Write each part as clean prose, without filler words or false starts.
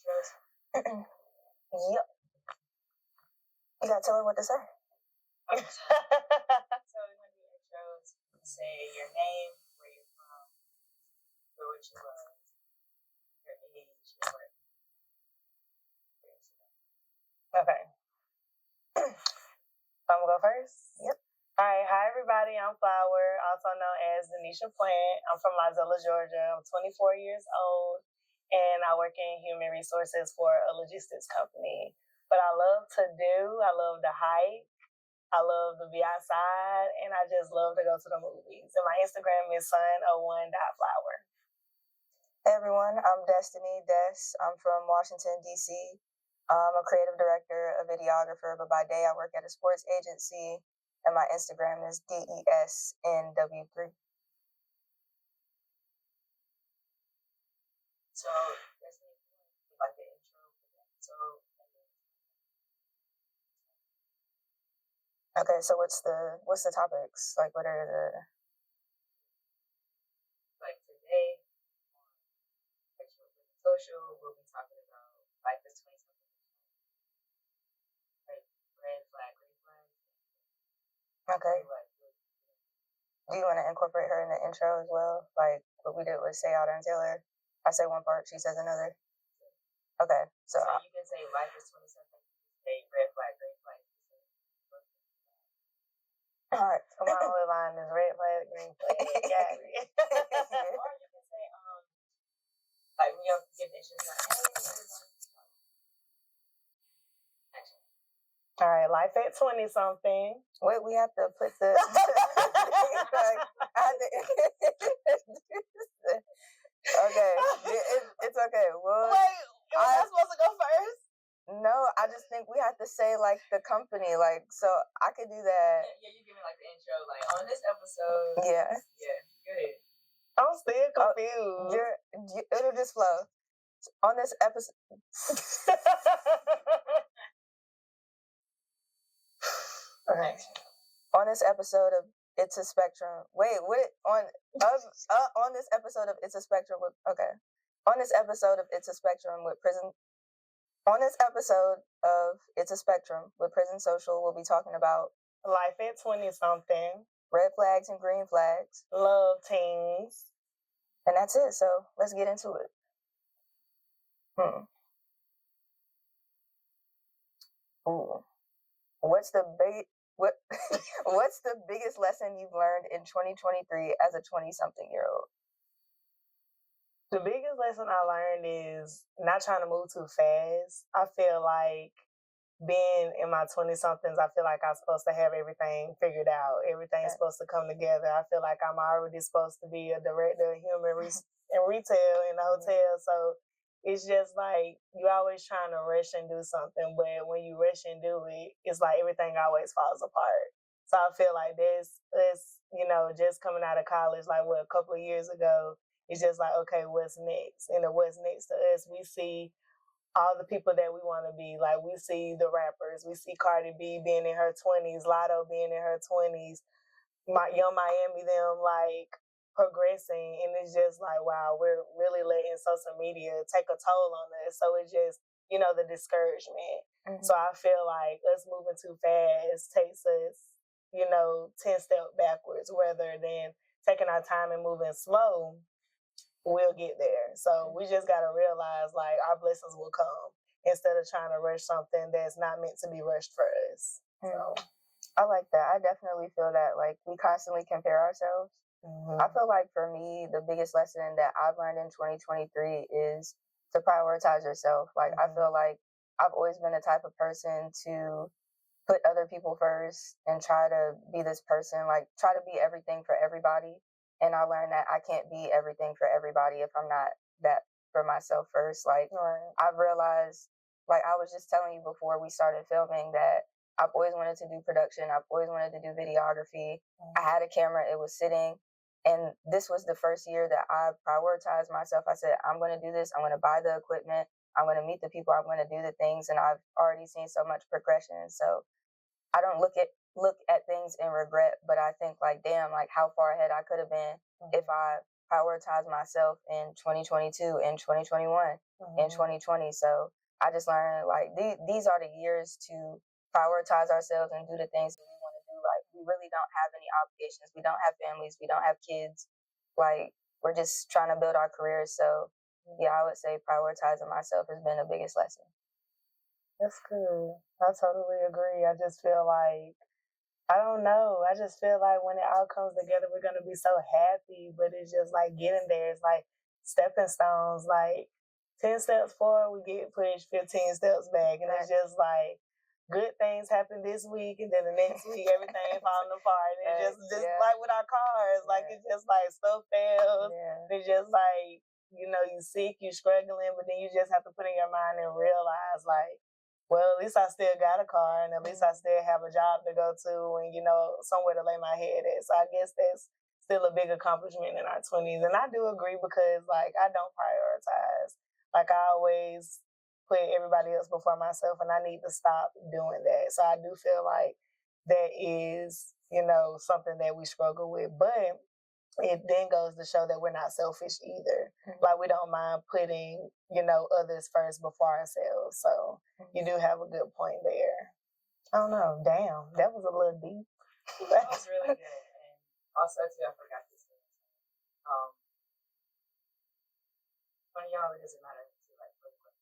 intros? Yep. You gotta tell her what to say. So we're gonna do intros. Say your name, where you're from, what you love, your age, your work. Okay. I'm gonna go first? Yep. All right. Hi, everybody. I'm Flower, also known as Denisha Plant. I'm from Lozella, Georgia. I'm 24 years old, and I work in human resources for a logistics company. But I love to love to hike, I love to be outside, and I just love to go to the movies. And my Instagram is sun01.flower. Hey, everyone. I'm Destiny Des. I'm from Washington, D.C. I'm a creative director, a videographer, but by day I work at a sports agency, and my Instagram is DESNW3. So, that's like the intro. So, okay. So what's the topics? Like, what are the? Like today on social, we'll be talking about life is 20-something. Like red flag, green flag. Okay. Do you want to incorporate her in the intro as well? Like what we did with Say Out and Taylor? I say one part, she says another. Okay, so you can say life is 20-something. Say red flag, green flag. All right. So my only line is red flag, green flag. Got it. Or you can say like we have to give issues like hey. All right, life at 20-something. Wait, we have to put the. Okay, it's okay. Well, wait, was I supposed to go first? No, I just think we have to say like the company, like so I could do that. Yeah, you give me like the intro, like on this episode. Yeah. Go ahead. I'm still confused. It'll just flow. On this episode. Okay. On this episode of It's a Spectrum. Wait, what? On this episode of It's a Spectrum with. Okay. On this episode of It's a Spectrum with Prism. On this episode of It's a Spectrum with Prison Social, we'll be talking about life at 20-something, red flags and green flags, love teams, and that's it. So let's get into it. Ooh. What's the biggest lesson you've learned in 2023 as a 20-something-year-old? The biggest lesson I learned is not trying to move too fast. I feel like being in my 20-somethings, I feel like I'm supposed to have everything figured out. Everything's supposed to come together. I feel like I'm already supposed to be a director of human in retail in a hotel. So it's just like you always trying to rush and do something, but when you rush and do it, it's like everything always falls apart. So I feel like this, just coming out of college, like a couple of years ago, it's just like, okay, what's next? And what's next to us, we see all the people that we want to be. Like, we see the rappers. We see Cardi B being in her 20s, Lotto being in her 20s, Young Miami, them, like, progressing. And it's just like, wow, we're really letting social media take a toll on us. So it's just, the discouragement. Mm-hmm. So I feel like us moving too fast takes us, 10 steps backwards, rather than taking our time and moving slow. We'll get there. So we just got to realize, like, our blessings will come instead of trying to rush something that's not meant to be rushed for us. So I like that. I definitely feel that, like, we constantly compare ourselves. Mm-hmm. I feel like for me, the biggest lesson that I've learned in 2023 is to prioritize yourself. Like, I feel like I've always been the type of person to put other people first and try to be this person, like, try to be everything for everybody. And I learned that I can't be everything for everybody if I'm not that for myself first. Like, I've realized, like I was just telling you before we started filming, that I've always wanted to do production. I've always wanted to do videography. I had a camera. It was sitting. And this was the first year that I prioritized myself. I said, I'm going to do this. I'm going to buy the equipment. I'm going to meet the people. I'm going to do the things. And I've already seen so much progression. So I don't look at things in regret, but I think, like, damn, like, how far ahead I could have been if I prioritize myself in 2022, in 2021, in 2020. So I just learned like these are the years to prioritize ourselves and do the things that we want to do. Like we really don't have any obligations. We don't have families. We don't have kids. Like we're just trying to build our careers. So yeah, I would say prioritizing myself has been the biggest lesson. That's cool. I totally agree. I just feel like, I don't know. I just feel like when it all comes together, we're going to be so happy. But it's just like getting there. It's like stepping stones. Like 10 steps forward, we get pushed 15 steps back. And it's just like good things happen this week. And then the next week, everything falling apart. And it's just like with our cars. Like it's just like stuff fails. It's just like, you know, you sick, you struggling. But then you just have to put in your mind and realize like, well, at least I still got a car, and at least I still have a job to go to, and you know, somewhere to lay my head at. So I guess that's still a big accomplishment in our 20s. And I do agree because, like, I don't prioritize. Like, I always put everybody else before myself, and I need to stop doing that. So I do feel like that is, you know, something that we struggle with, but it then goes to show that we're not selfish either. Like we don't mind putting, you know, others first before ourselves. So you do have a good point there. I don't know. Damn, that was a little deep. That was really good. And also too, I forgot this thing. When y'all, it doesn't matter to like really quick.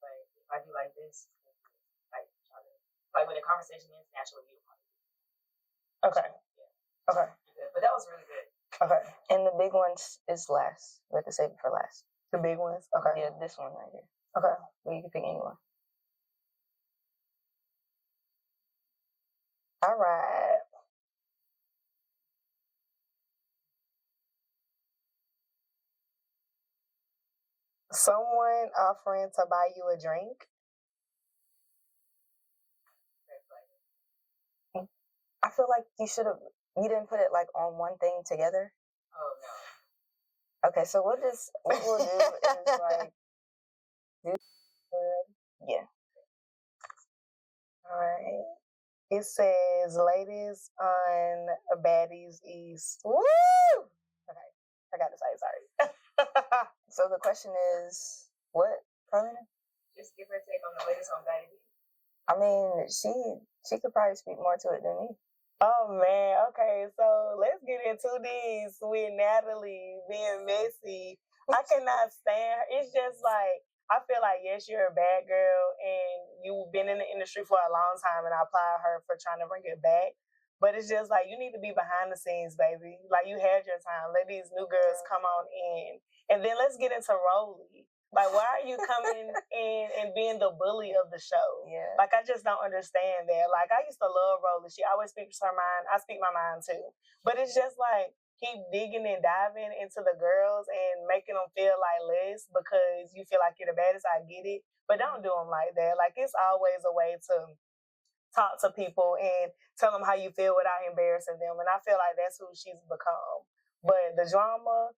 Like if I do like this, like try to like when the conversation is naturally you. Okay. Yeah. Okay. But that was really good. Okay. And the big ones is last. We have to save it for last. The big ones? Okay. Yeah, this one right here. Okay. Well, you can pick anyone. All right. Someone offering to buy you a drink? I feel like you didn't put it like on one thing together. Oh no. Okay, so what we'll do is like yeah. All right. It says ladies on Baddies East. Woo! Okay. I got to say sorry. So the question is what, Carlina? Just give her a take on the latest on Baddies East. I mean, she could probably speak more to it than me. Oh man, okay, so let's get into this with Natalie being messy. I cannot stand her. It's just like, I feel like, yes, you're a bad girl and you've been in the industry for a long time, and I applaud her for trying to bring it back. But it's just like, you need to be behind the scenes, baby. Like, you had your time. Let these new girls come on in. And then let's get into Rolly. Like, why are you coming in and being the bully of the show? Yeah. Like, I just don't understand that. Like, I used to love Rolly. She always speaks her mind. I speak my mind, too. But it's just like, keep digging and diving into the girls and making them feel like less because you feel like you're the baddest. I get it. But don't do them like that. Like, it's always a way to talk to people and tell them how you feel without embarrassing them. And I feel like that's who she's become. But the drama,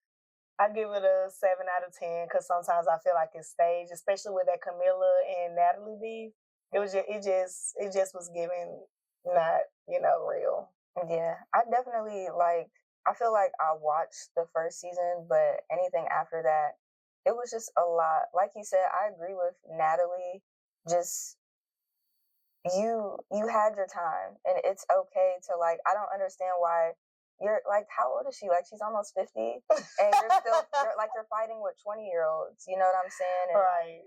I give it a 7 out of 10 because sometimes I feel like it's staged, especially with that Camilla and Natalie beef. It just was giving not, you know, real. Yeah, I definitely I feel like I watched the first season, but anything after that, it was just a lot. Like you said, I agree with Natalie. Just you had your time, and it's okay to I don't understand why you're how old is she? Like she's almost 50, and you're fighting with 20-year-olds. You know what I'm saying? And, right.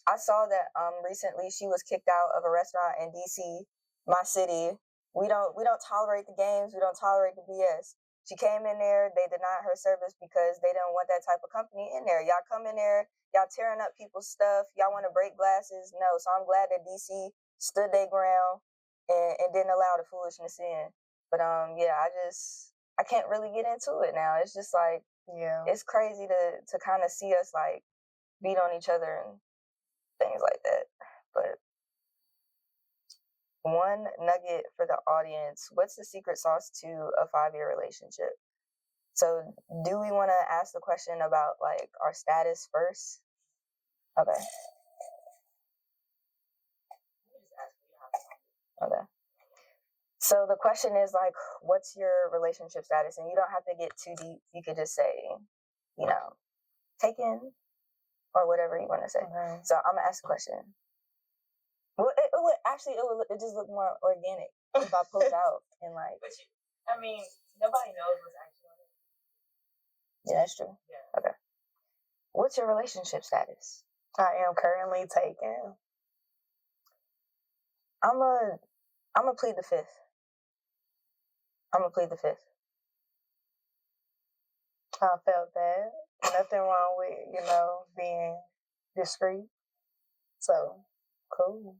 I saw that recently she was kicked out of a restaurant in DC, my city. We don't tolerate the games. We don't tolerate the BS. She came in there. They denied her service because they didn't want that type of company in there. Y'all come in there. Y'all tearing up people's stuff. Y'all want to break glasses. No. So I'm glad that DC stood their ground and didn't allow the foolishness in. But yeah, I can't really get into it now. It's just it's crazy to kind of see us beat on each other and things like that. But one nugget for the audience: what's the secret sauce to a 5-year relationship? So do we want to ask the question about our status first? Okay. Okay. So the question is like, what's your relationship status? And you don't have to get too deep. You could just say, you know, taken or whatever you want to say. Okay. So I'm gonna ask a question. Well, it just look more organic if I pull it out and like. But nobody knows what's actually on it. Yeah, that's true. Yeah. Okay. What's your relationship status? I am currently taken. I'm gonna plead the fifth. I'm gonna plead the fifth. I felt that. Nothing wrong with, being discreet. So, cool.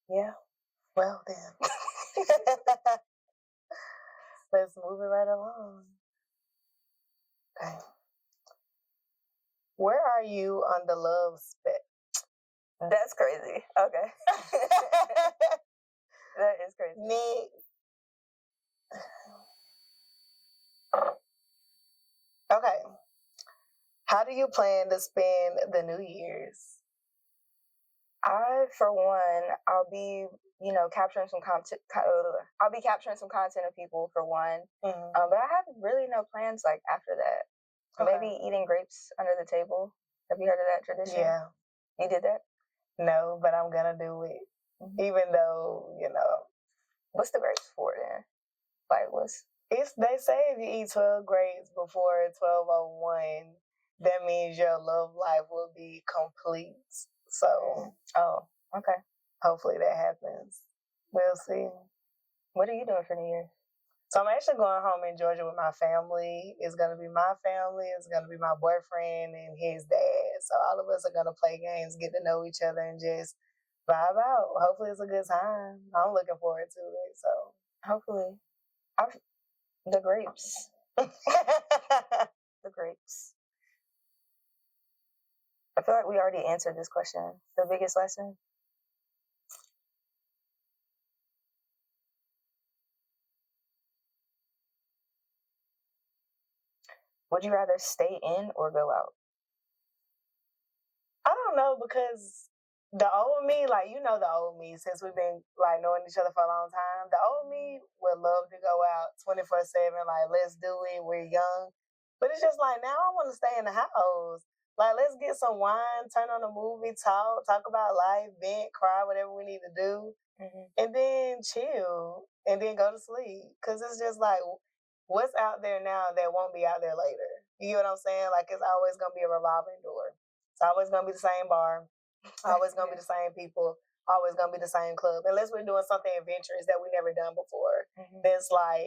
Yeah. Well, then. Let's move it right along. Okay. Where are you on the love spec? That's crazy. Okay. That is crazy. Next. Okay. How do you plan to spend the New Year's? For one, I'll be, capturing some content. I'll be capturing some content of people for one. Mm-hmm. But I have really no plans like after that. Okay. Maybe eating grapes under the table. Have you heard of that tradition? Yeah. You did that? No, but I'm gonna do it. Mm-hmm. Even though, What's the grapes for then? Like they say if you eat 12 grapes before 12:01, that means your love life will be complete. So, okay. Hopefully that happens. We'll see. What are you doing for New Year's? So I'm actually going home in Georgia with my family. It's going to be my family. It's going to be my boyfriend and his dad. So all of us are going to play games, get to know each other, and just vibe out. Hopefully it's a good time. I'm looking forward to it. So hopefully. The grapes. The grapes. I feel like we already answered this question. The biggest lesson? Would you rather stay in or go out? I don't know, because the old me, the old me, since we've been knowing each other for a long time, the old me would love to go out 24/7. Let's do it. We're young. But it's just now I want to stay in the house. Let's get some wine, turn on a movie, talk about life, vent, cry, whatever we need to do, and then chill, and then go to sleep. Because it's just what's out there now that won't be out there later. You know what I'm saying? It's always going to be a revolving door. It's always going to be the same bar, always going to be the same people, always going to be the same club. Unless we're doing something adventurous that we never done before. That's not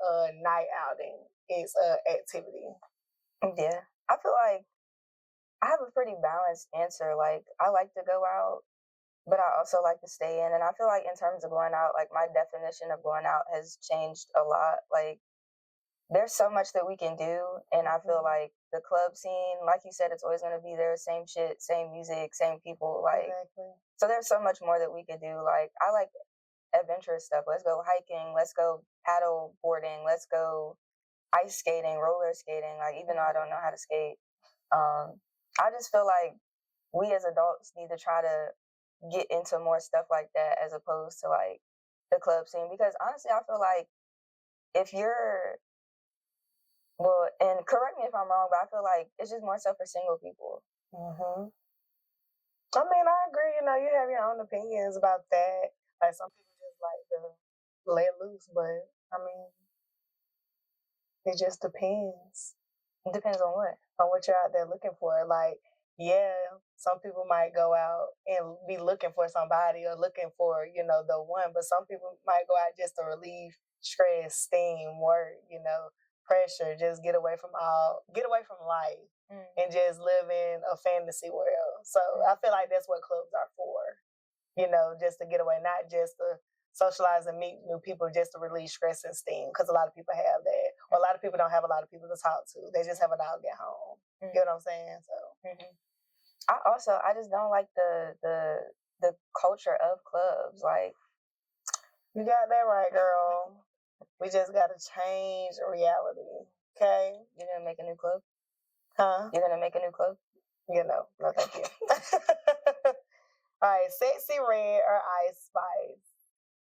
a night outing. It's a activity. Yeah. I feel like I have a pretty balanced answer. I like to go out, but I also like to stay in. And I feel like in terms of going out, my definition of going out has changed a lot. There's so much that we can do. And I feel like the club scene, like you said, it's always going to be there. Same shit, same music, same people. Exactly. So there's so much more that we could do. I like adventurous stuff. Let's go hiking. Let's go paddle boarding. Let's go ice skating, roller skating. Even though I don't know how to skate, I just feel like we as adults need to try to get into more stuff like that as opposed to the club scene. Because honestly, I feel like if you're and correct me if I'm wrong, but I feel like it's just more so for single people. Mm-hmm. I agree. You have your own opinions about that. Some people just like to let loose, but it just depends. It depends on what? On what you're out there looking for. Some people might go out and be looking for somebody or looking for, the one, but some people might go out just to relieve stress, steam, work, pressure, just get away from life and just live in a fantasy world. So I feel like that's what clubs are for, just to get away, not just to socialize and meet new people, just to release stress and steam, because a lot of people have that. Or a lot of people don't have a lot of people to talk to. They just have a dog at home. You know what I'm saying? So I just don't like the culture of clubs. You got that right, girl. We just got to change reality. Okay? You're gonna make a new club? Huh? You're gonna make a new club? No, thank you. All right, Sexy Red or Ice Spice?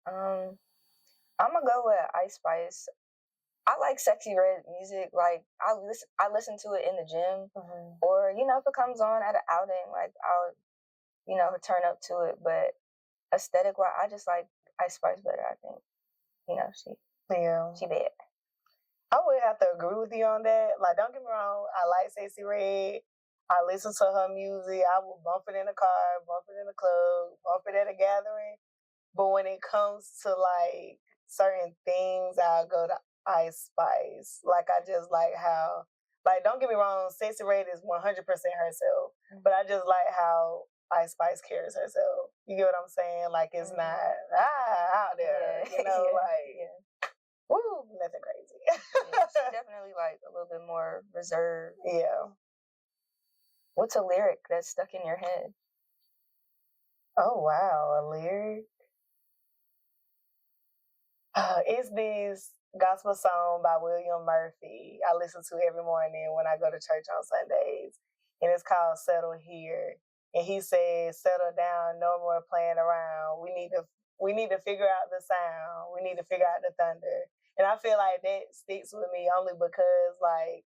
I'm gonna go with Ice Spice. I like Sexy Red music. Like I listen to it in the gym, or if it comes on at an outing, like I'll turn up to it. But aesthetic wise, I just like Ice Spice better. I think she bad. I would have to agree with you on that. Like, don't get me wrong, I like Sexy Red. I listen to her music. I will bump it in the car, bump it in the club, bump it at a gathering. But when it comes to like certain things, I'll go to Ice Spice. Like, I just like how, like, don't get me wrong, Sexy Red is 100% herself. But I just like how Ice Spice carries herself. You get what I'm saying? Like, it's not out there, woo, nothing crazy. She's definitely like a little bit more reserved. Yeah. What's a lyric that's stuck in your head? Oh wow, a lyric. It's this gospel song by William Murphy. I listen to every morning when I go to church on Sundays, and it's called "Settle Here." And he says, "Settle down, no more playing around. We need to figure out the sound. We need to figure out the thunder." And I feel like that sticks with me only because, like,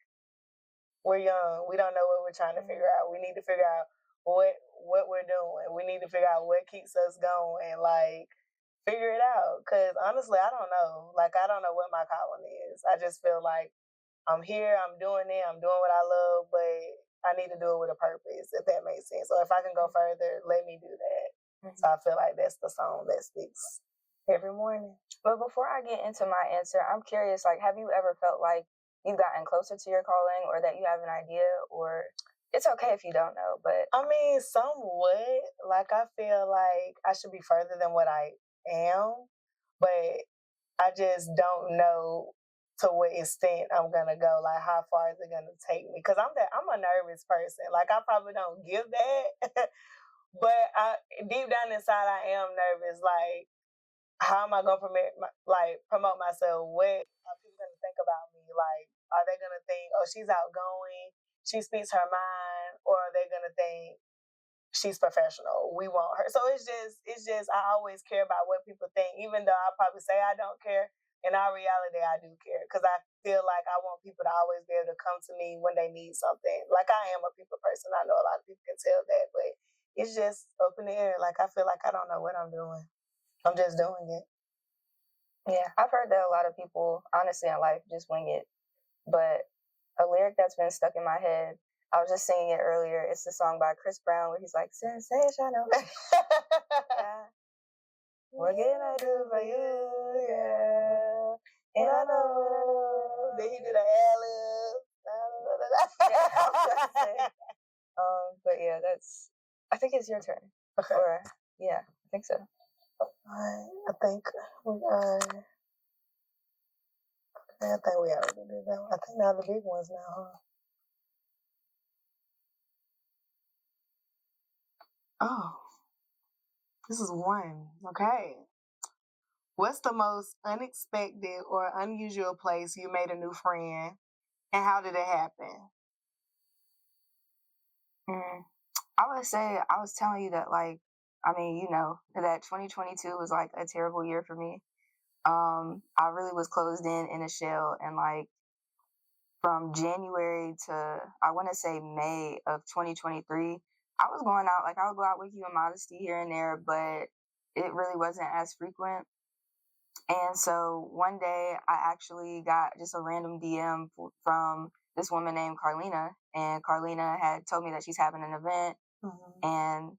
we're young. We don't know what we're trying to figure out. We need to figure out what we're doing. We need to figure out what keeps us going. Like, figure it out. Because honestly, I don't know. Like, I don't know what my calling is. I just feel like I'm here. I'm doing it. I'm doing what I love, but I need to do it with a purpose, if that makes sense. So if I can go further, let me do that. So I feel like that's the song that sticks every morning. But before I get into my answer, I'm curious, like, have you ever felt like you've gotten closer to your calling, or that you have an idea, or it's okay if you don't know, but I mean, somewhat. Like, I feel like I should be further than what I am, but I just don't know to what extent I'm gonna go. Like, how far is it gonna take me? Because I'm a nervous person. Like, I probably don't give that, but deep down inside, I am nervous. Like, how am I gonna promote myself? What are people gonna think about me? Like, are they gonna think, oh, she's outgoing, she speaks her mind, or are they gonna think she's professional? We want her. So it's just I always care about what people think, even though I probably say I don't care. In our reality, I do care because I feel like I want people to always be able to come to me when they need something. Like, I am a people person. I know a lot of people can tell that, but it's just up in the air. Like, I feel like I don't know what I'm doing. I'm just doing it. Yeah, I've heard that a lot of people, honestly, in life just wing it. But a lyric that's been stuck in my head, I was just singing it earlier. It's the song by Chris Brown where he's like, sensational. Yeah. What can I do for you? Yeah. And I know. Then he did an ad-lib. But yeah, I think it's your turn. Okay. Or, yeah, I think so. I think we already did that one. I think now the big ones now, huh? Oh, this is one. Okay. What's the most unexpected or unusual place you made a new friend, and how did it happen? I would say, I was telling you that, like, I mean, that 2022 was like a terrible year for me. I really was closed in a shell, and like from January to, I want to say, May of 2023, I was going out. Like, I would go out with you in modesty here and there, but it really wasn't as frequent. And so one day I actually got just a random DM from this woman named Carlina, and Carlina had told me that she's having an event. And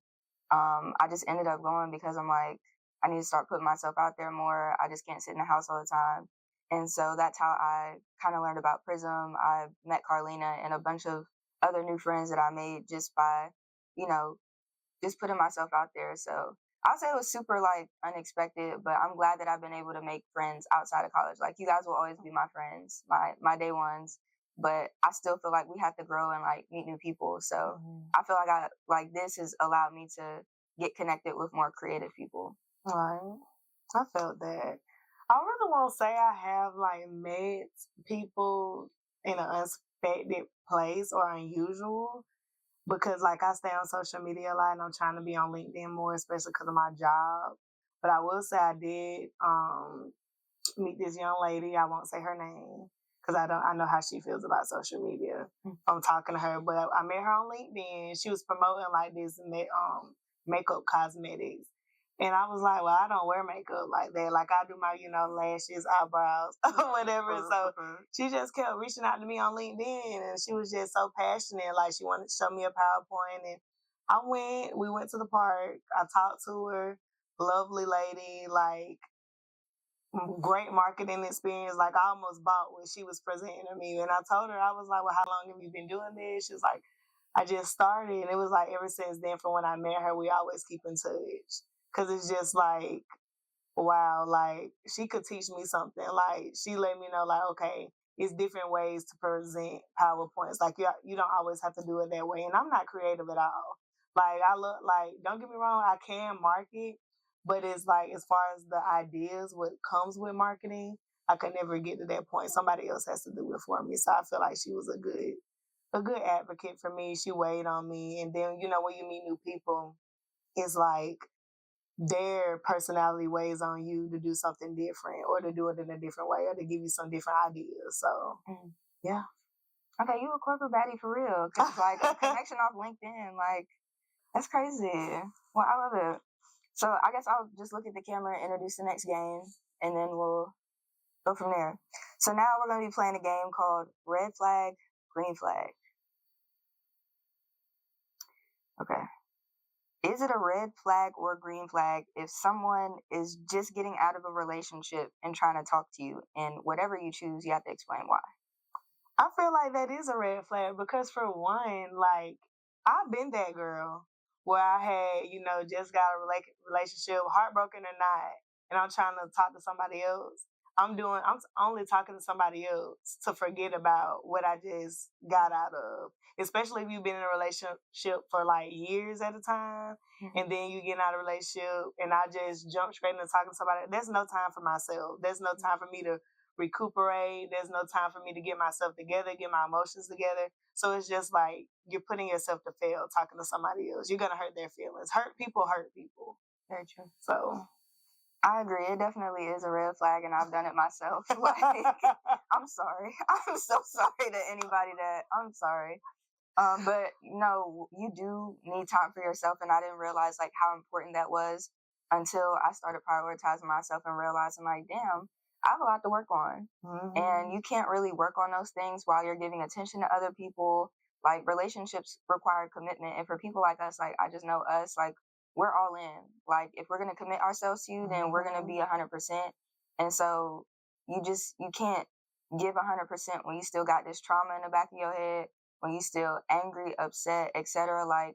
I just ended up going because I'm like, I need to start putting myself out there more. I just can't sit in the house all the time. And so that's how I kind of learned about Prism. I met Carlina and a bunch of other new friends that I made just by, just putting myself out there. So I'll say it was super like unexpected, but I'm glad that I've been able to make friends outside of college. Like, you guys will always be my friends, my day ones. But I still feel like we have to grow and like meet new people. So I feel like this has allowed me to get connected with more creative people. Right. I felt that. I really won't say I have like met people in an unexpected place or unusual. because like I stay on social media a lot and I'm trying to be on LinkedIn more, especially because of my job. But I will say I did meet this young lady. I won't say her name because I know how she feels about social media. I'm talking to her, but I met her on LinkedIn. She was promoting like this makeup cosmetics. And I was like, well, I don't wear makeup like that. Like I do my, lashes, eyebrows, whatever. So she just kept reaching out to me on LinkedIn and she was just so passionate. Like she wanted to show me a PowerPoint and we went to the park. I talked to her, lovely lady, like great marketing experience. Like I almost bought what she was presenting to me. And I told her, I was like, well, how long have you been doing this? She was like, I just started. And it was like ever since then, from when I met her, we always keep in touch. Cause it's just like, wow, like she could teach me something. Like she let me know, like, okay, it's different ways to present PowerPoints. Like you don't always have to do it that way. And I'm not creative at all. Like I look like, don't get me wrong, I can market, but it's like as far as the ideas, what comes with marketing, I could never get to that point. Somebody else has to do it for me. So I feel like she was a good advocate for me. She weighed on me. And then, when you meet new people, it's like their personality weighs on you to do something different or to do it in a different way or to give you some different ideas. So, yeah. Okay, you a corporate baddie for real. Cause like a connection off LinkedIn, like that's crazy. Well, I love it. So I guess I'll just look at the camera, introduce the next game, and then we'll go from there. So now we're going to be playing a game called Red Flag, Green Flag. Okay. Is it a red flag or green flag if someone is just getting out of a relationship and trying to talk to you, and whatever you choose, you have to explain why? I feel like that is a red flag because for one, like I've been that girl where I had, just got a relationship, heartbroken or not, and I'm trying to talk to somebody else. I'm only talking to somebody else to forget about what I just got out of. Especially if you've been in a relationship for like years at a time, and then you get out of a relationship, and I just jump straight into talking to somebody. There's no time for myself. There's no time for me to recuperate. There's no time for me to get myself together, get my emotions together. So it's just like you're putting yourself to fail talking to somebody else. You're gonna hurt their feelings. Hurt people hurt people. Very true. So I agree. It definitely is a red flag, and I've done it myself. Like, I'm sorry. I'm so sorry to anybody I'm sorry. But you do need time for yourself, and I didn't realize like how important that was until I started prioritizing myself and realizing like, damn, I have a lot to work on. And you can't really work on those things while you're giving attention to other people. Like relationships require commitment, and for people like us, like I just know us, like we're all in. Like if we're gonna commit ourselves to you, then we're gonna be 100%. And so you can't give 100% when you still got this trauma in the back of your head, when you still angry, upset, etc. Like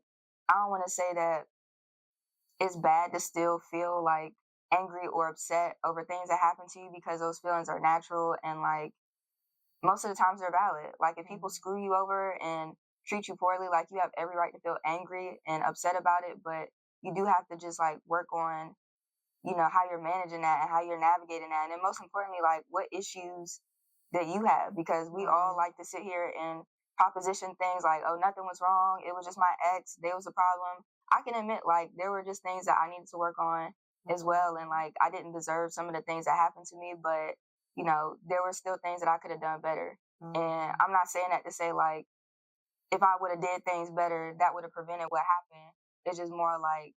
I don't want to say that it's bad to still feel like angry or upset over things that happen to you, because those feelings are natural and like most of the times they're valid. Like if people screw you over and treat you poorly, like you have every right to feel angry and upset about it, but you do have to just like work on, how you're managing that and how you're navigating that. And then most importantly, like what issues that you have, because we all like to sit here and proposition things like, oh, nothing was wrong. It was just my ex. There was a problem. I can admit like there were just things that I needed to work on as well. And like, I didn't deserve some of the things that happened to me, but there were still things that I could have done better. And I'm not saying that to say like, if I would have did things better, that would have prevented what happened. It's just more like,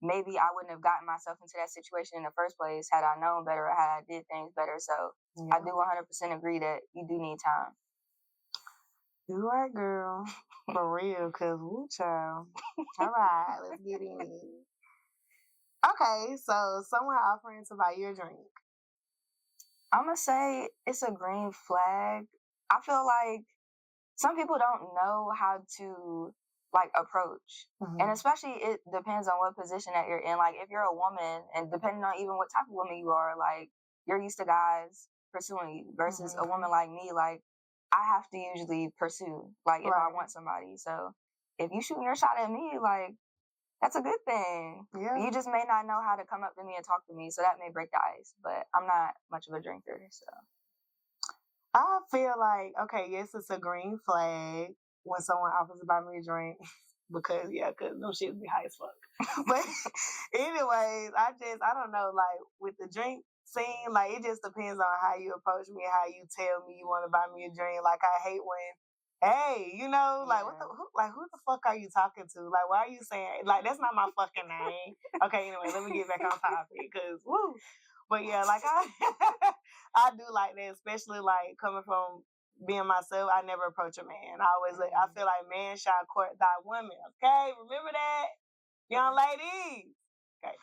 maybe I wouldn't have gotten myself into that situation in the first place had I known better or had I did things better. So I do 100% agree that you do need time. You right, girl. For real, because woo, child. All right, let's get in. Okay, so someone offering to buy you a drink. I'm going to say it's a green flag. I feel like some people don't know how to like approach. And especially it depends on what position that you're in. Like if you're a woman, and depending on even what type of woman you are, like you're used to guys pursuing you versus a woman like me, like I have to usually pursue, like if I want somebody. So if you shooting your shot at me, like that's a good thing. Yeah. You just may not know how to come up to me and talk to me, so that may break the ice. But I'm not much of a drinker, so. I feel like, okay, yes, it's a green flag. when someone offers to buy me a drink because them shits be high as fuck. But anyways, I don't know, like with the drink scene, like it just depends on how you approach me, how you tell me you want to buy me a drink. Like I hate when, hey, like who the fuck are you talking to? Like why are you saying like that's not my fucking name? Okay, anyway, let me get back on topic because woo. But yeah, like I do like that, especially like coming from being myself. I never approach a man. I always I feel like man shall court thy woman. Okay, remember that, young ladies. Okay,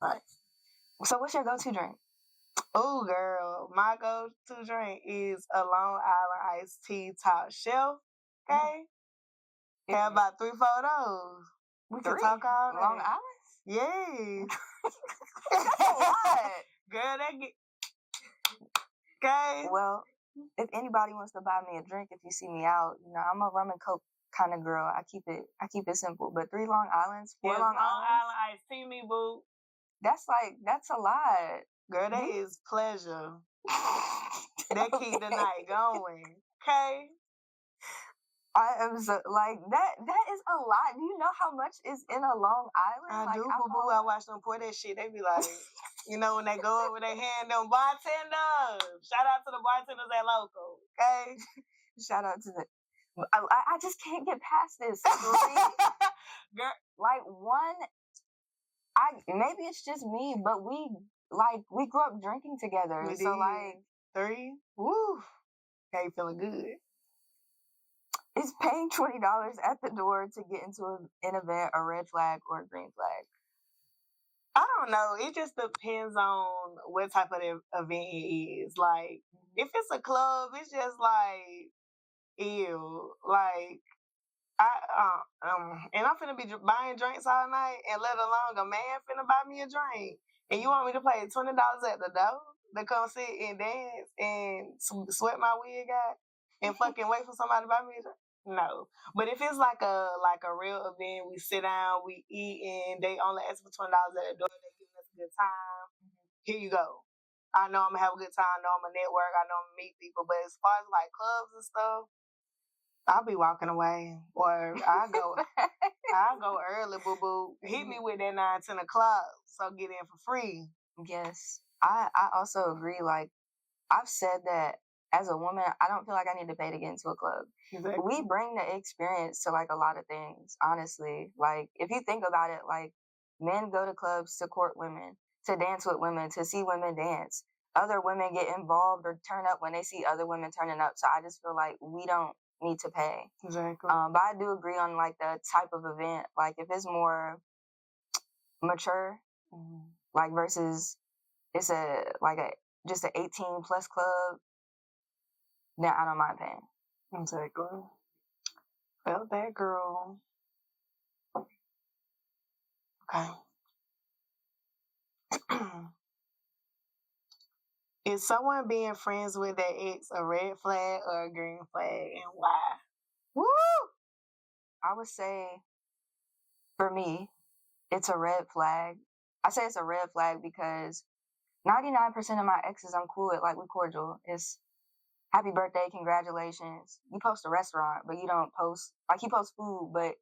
all right. So what's your go-to drink? Oh, girl, my go-to drink is a Long Island iced tea top shelf. Okay, have about 3-4 of those. We can talk all day. Long Island? Yes. That's a lot. Girl, that get okay. Well, if anybody wants to buy me a drink, if you see me out, I'm a rum and coke kind of girl. I keep it simple. But 3 Long Islands, 4 Long Islands. Island iced tea, me boo. That's a lot. Girl, that is pleasure. That keep the night going. Okay. I am so, like that is a lot. Do you know how much is in a Long Island? I do, boo boo. I watch them pour that shit. They be like, when they go up with their hand, them bartenders. Shout out to the bartenders at local. Okay. Shout out to the. I just can't get past this. Girl, like one. Maybe it's just me, but we grew up drinking together. We so did. like 3, woo. Okay, feeling good. Is paying $20 at the door to get into an event a red flag or a green flag? I don't know. It just depends on what type of event it is. Like, if it's a club, it's just like, ew. Like, and I'm finna be buying drinks all night, and let alone a man finna buy me a drink. And you want me to pay $20 at the door to come sit and dance and sweat my wig out and fucking wait for somebody to buy me a drink? No. But if it's like a real event, we sit down, we eat, and they only ask for $20 at the door, they giving us a good time. Here you go. I know I'm gonna have a good time. I know I'm gonna network. I know I'm gonna meet people. But as far as like clubs and stuff, I'll be walking away, or I go early, boo boo. Hit me with that 9-10 o'clock, so get in for free. Yes, I also agree. Like I've said that as a woman, I don't feel like I need to pay to get into a club. Exactly. We bring the experience to like a lot of things. Honestly, like if you think about it, like men go to clubs to court women, to dance with women, to see women dance. Other women get involved or turn up when they see other women turning up. So I just feel like we don't need to pay. Exactly. But I do agree on like the type of event. Like if it's more mature, like versus it's just an 18 plus club, then I don't mind paying. Exactly. Felt that, girl. Okay. Is someone being friends with their ex a red flag or a green flag, and why? Woo! I would say, for me, it's a red flag. I say it's a red flag because 99% of my exes I'm cool with, like we cordial. It's happy birthday, congratulations. You post a restaurant, but you don't post, like you post food, but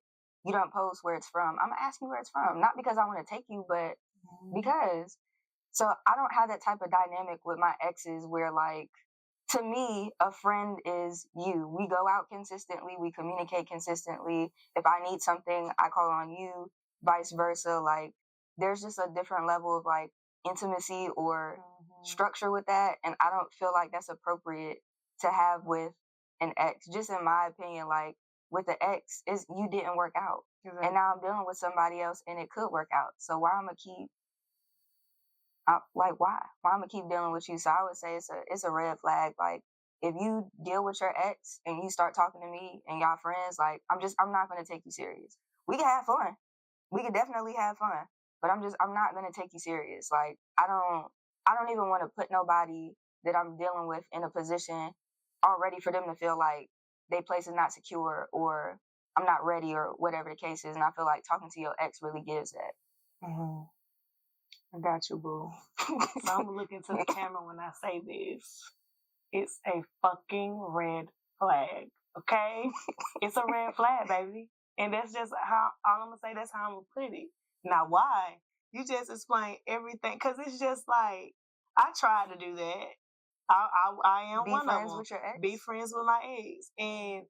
you don't post where it's from. I'm gonna ask you where it's from, not because I want to take you, but because. So I don't have that type of dynamic with my exes where like, to me, a friend is you. We go out consistently. We communicate consistently. If I need something, I call on you, vice versa. Like there's just a different level of like intimacy or structure with that. And I don't feel like that's appropriate to have with an ex. Just in my opinion, like with the ex, you didn't work out. And now I'm dealing with somebody else and it could work out. So why I'm going to keep why I'm gonna keep dealing with you? So I would say it's a red flag. Like if you deal with your ex and you start talking to me and y'all friends, like I'm not gonna take you serious. We can have fun. We can definitely have fun, but I'm not gonna take you serious. Like I don't even want to put nobody that I'm dealing with in a position already for them to feel like their place is not secure or I'm not ready or whatever the case is. And I feel like talking to your ex really gives that. Mm-hmm. I got you, boo. So I'm looking to the camera when I say this. It's a fucking red flag. Okay? It's a red flag, baby. And that's just how, all I'm going to say, that's how I'm going to put it. Now, why? You just explain everything. Because it's just like, I tried to do that. I am Be one of friends them. with your ex? Be friends with my ex. And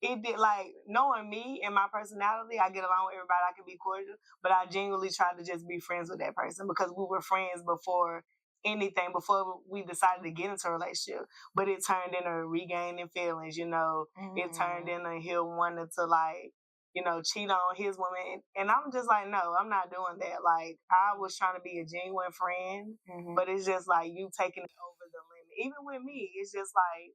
it did, like, knowing me and my personality, I get along with everybody. I can be cordial. But I genuinely tried to just be friends with that person because we were friends before anything, before we decided to get into a relationship. But it turned into regaining feelings, you know. It turned into him wanting to, like, you know, cheat on his woman. And I'm just like, no, I'm not doing that. Like, I was trying to be a genuine friend, but it's just like you taking it over the limit. Even with me, it's just like,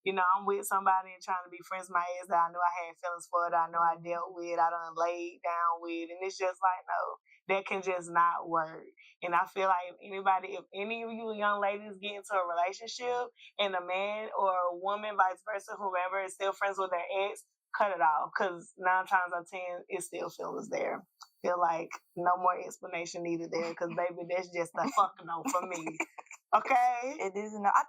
you know, I'm with somebody and trying to be friends with my ex that I knew I had feelings for, that I know I dealt with, I done laid down with, and it's just like, no, that can just not work. And I feel like if any of you young ladies get into a relationship and a man or a woman, vice versa, whoever is still friends with their ex, cut it off, because 9 times out of 10, it still feels there. Feel like no more explanation needed there, because baby, that's just a fuck no for me. Okay. It is enough. I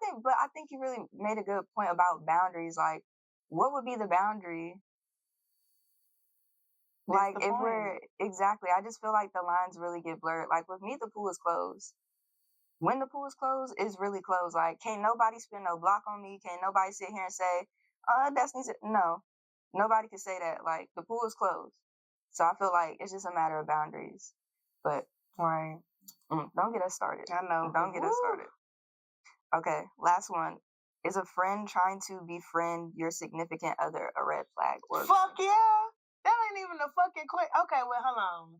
think you really made a good point about boundaries. Like, what would be the boundary? Like, if we're exactly, I just feel like the lines really get blurred. Like with me, the pool is closed. When the pool is closed, it's really closed. Like, can't nobody spin no block on me. Can't nobody sit here and say, Destiny's no. Nobody can say that. Like, the pool is closed. So I feel like it's just a matter of boundaries. But right. Don't get us started. I know. Don't get us started. Okay, last one. Is a friend trying to befriend your significant other a red flag? Or fuck yeah. That ain't even a fucking quick. Okay, well, hold on.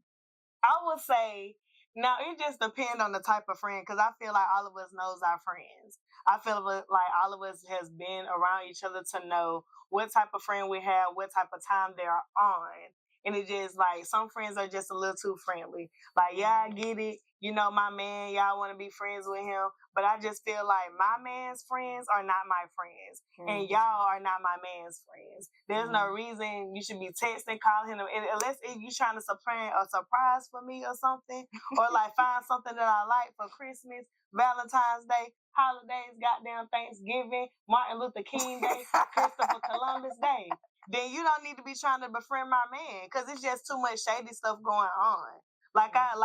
I would say, now it just depends on the type of friend, because I feel like all of us knows our friends. I feel like all of us has been around each other to know what type of friend we have, what type of time they're on. And it just like, some friends are just a little too friendly. Like, yeah, I get it. You know, my man, y'all want to be friends with him. But I just feel like my man's friends are not my friends. And y'all are not my man's friends. There's no reason you should be texting, calling him, unless you're trying to plan a surprise for me or something. Or like find something that I like for Christmas, Valentine's Day, holidays, goddamn Thanksgiving, Martin Luther King Day, Christopher Columbus Day. Then you don't need to be trying to befriend my man, because it's just too much shady stuff going on. Like I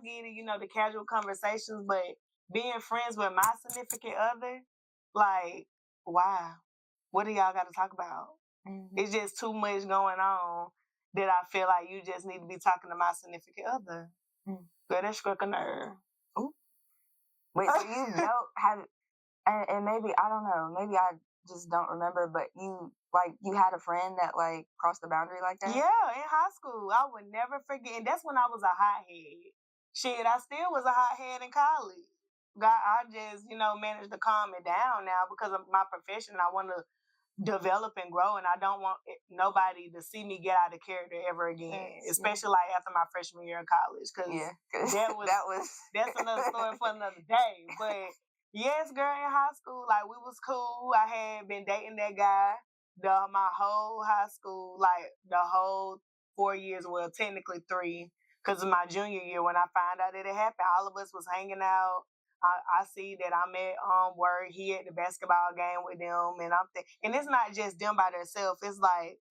get it, you know, the casual conversations, but being friends with my significant other, like, wow, what do y'all got to talk about? It's just too much going on that I feel like you just need to be talking to my significant other. Girl, that struck a nerve. Ooh. Wait, so you know, and maybe, I don't know, maybe I just don't remember, but you had a friend that like crossed the boundary like that? Yeah, in high school. I would never forget. And that's when I was a hothead. Shit, I still was a hothead in college. I just, you know, managed to calm it down now because of my profession. I want to develop and grow, and I don't want nobody to see me get out of character ever again, especially like after my freshman year of college, because that's another story for another day. But yes, girl, in high school, like, we was cool. I had been dating that guy my whole high school, like the whole 4 years, well, technically 3, because of my junior year when I found out that it happened. All of us was hanging out. I see that I'm at work. He at the basketball game with them, and and it's not just them by themselves. It's like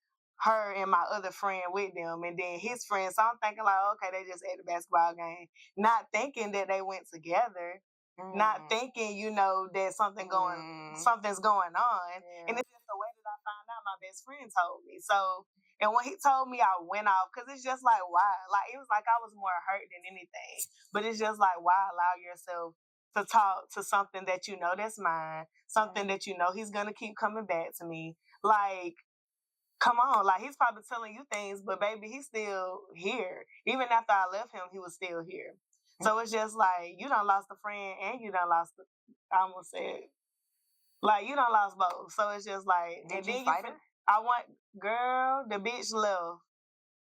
her and my other friend with them, and then his friend. So I'm thinking like, okay, they just at the basketball game, not thinking that they went together, not thinking, you know, that something's going on, and it's just the way that I found out. My best friend told me. So, and when he told me, I went off, because it's just like, why? Like, it was like I was more hurt than anything, but it's just like, why allow yourself to talk to something that you know that's mine, something that you know he's gonna keep coming back to me. Like, come on, like, he's probably telling you things, but baby, he's still here. Even after I left him, he was still here. So it's just like, you done lost a friend and you done lost, I almost said, like, you done lost both. So it's just like, did you fight her? Girl, the bitch left.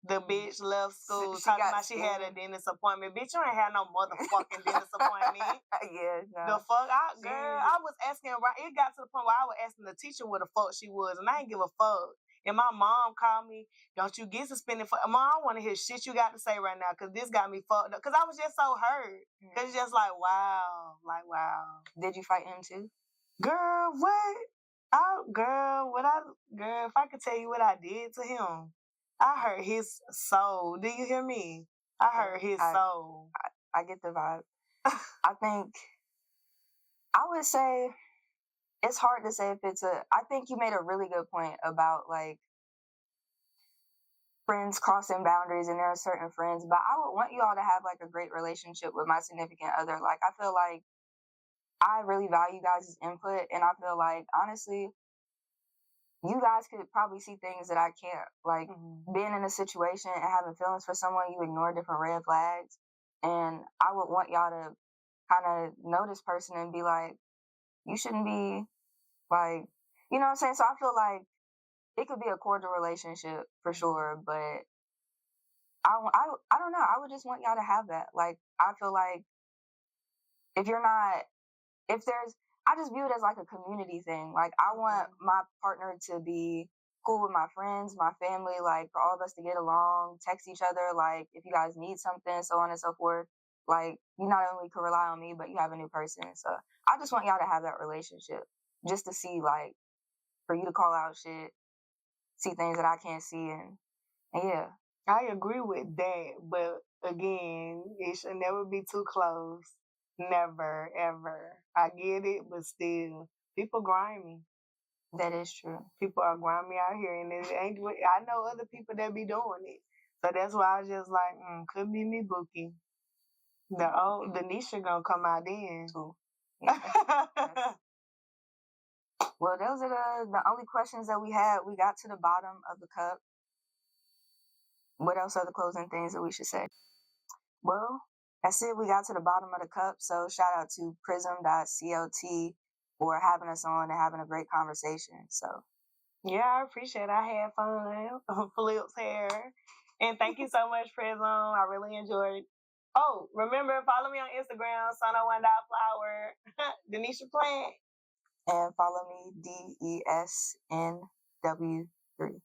The bitch left school talking about she had a dentist appointment. Bitch, you ain't had no motherfucking dentist appointment. Yeah, no. The fuck? I was asking, it got to the point where I was asking the teacher where the fuck she was, and I didn't give a fuck. And my mom called me, don't you get suspended for, Mom, I want to hear shit you got to say right now, because this got me fucked up. Because I was just so hurt. Because it's just like, wow. Like, wow. Did you fight him too? Girl, what? Oh, girl, if I could tell you what I did to him, I hurt his soul. Do you hear me? I hurt his soul. I get the vibe. I think I would say it's hard to say if it's I think you made a really good point about like friends crossing boundaries, and there are certain friends, but I would want you all to have like a great relationship with my significant other. Like, I feel like I really value guys' input, and I feel like honestly, you guys could probably see things that I can't. Like, being in a situation and having feelings for someone, you ignore different red flags. And I would want y'all to kind of know this person and be like, you shouldn't be like, you know what I'm saying? So I feel like it could be a cordial relationship for sure, but I don't know. I would just want y'all to have that. Like, I feel like if you're not, if there's, I just view it as like a community thing. Like, I want my partner to be cool with my friends, my family, like for all of us to get along, text each other, like if you guys need something, so on and so forth. Like, you not only can rely on me, but you have a new person. So I just want y'all to have that relationship just to see, like, for you to call out shit, see things that I can't see, and yeah. I agree with that, but again, it should never be too close. Never, ever. I get it, but still, people grimy. That is true. People are grimy out here, and it ain't. I know other people that be doing it, so that's why I was just like, could be me, Bookie. The Nisha gonna come out then too. Yeah. Well, those are the only questions that we had. We got to the bottom of the cup. What else are the closing things that we should say? Well, that's it. We got to the bottom of the cup. So shout out to Prism.clt for having us on and having a great conversation. So yeah, I appreciate it. I had fun. Flip's hair. And thank you so much, Prism. I really enjoyed. Oh, remember, follow me on Instagram, Son01.flower, Denisha Plant. And follow me, DESNW3.